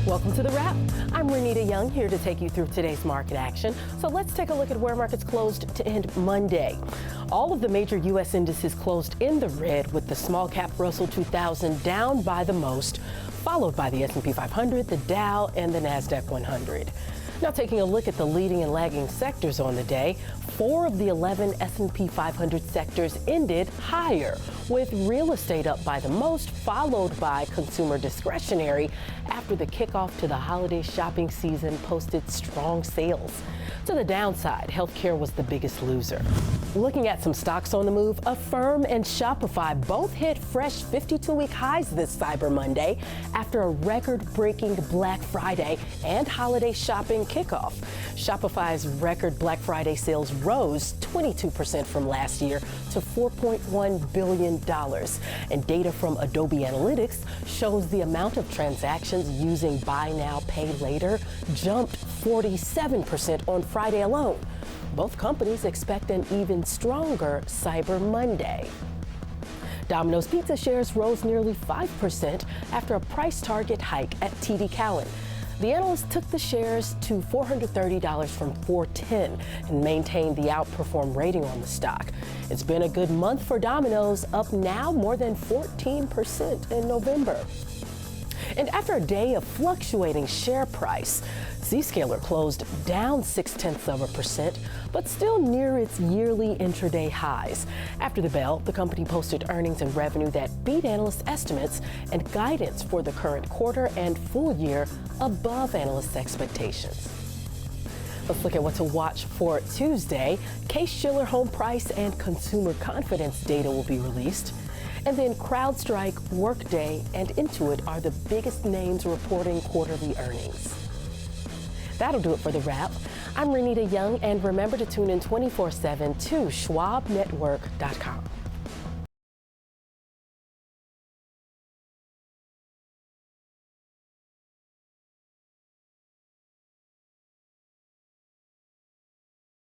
Welcome to The Wrap. I'm Renita Young, here to take you through today's market action. So let's take a look at where markets closed to end Monday. All of the major U.S. indices closed in the red, with the small cap Russell 2000 down by the most, followed by the S&P 500, the Dow, and the NASDAQ 100. Now taking a look at the leading and lagging sectors on the day, 4 of the 11 S&P 500 sectors ended higher, with real estate up by the most, followed by consumer discretionary after the kickoff to the holiday shopping season posted strong sales. To the downside, healthcare was the biggest loser. Looking at some stocks on the move, Affirm and Shopify both hit fresh 52-week highs this Cyber Monday after a record-breaking Black Friday and holiday shopping kickoff. Shopify's record Black Friday sales rose 22% from last year to $4.1 billion. And data from Adobe Analytics shows the amount of transactions using Buy Now, Pay Later jumped 47% on Friday alone. Both companies expect an even stronger Cyber Monday. Domino's Pizza shares rose nearly 5% after a price target hike at TD Cowen. The analyst took the shares to $430 from $410 and maintained the outperform rating on the stock. It's been a good month for Domino's, up now more than 14% in November. And after a day of fluctuating share price, Zscaler closed down 0.6%, but still near its yearly intraday highs. After the bell, the company posted earnings and revenue that beat analyst estimates and guidance for the current quarter and full year above analysts' expectations. Let's look at what to watch for Tuesday. Case-Shiller home price and consumer confidence data will be released. And then CrowdStrike, Workday, and Intuit are the biggest names reporting quarterly earnings. That'll do it for The Wrap. I'm Renita Young, and remember to tune in 24/7 to SchwabNetwork.com.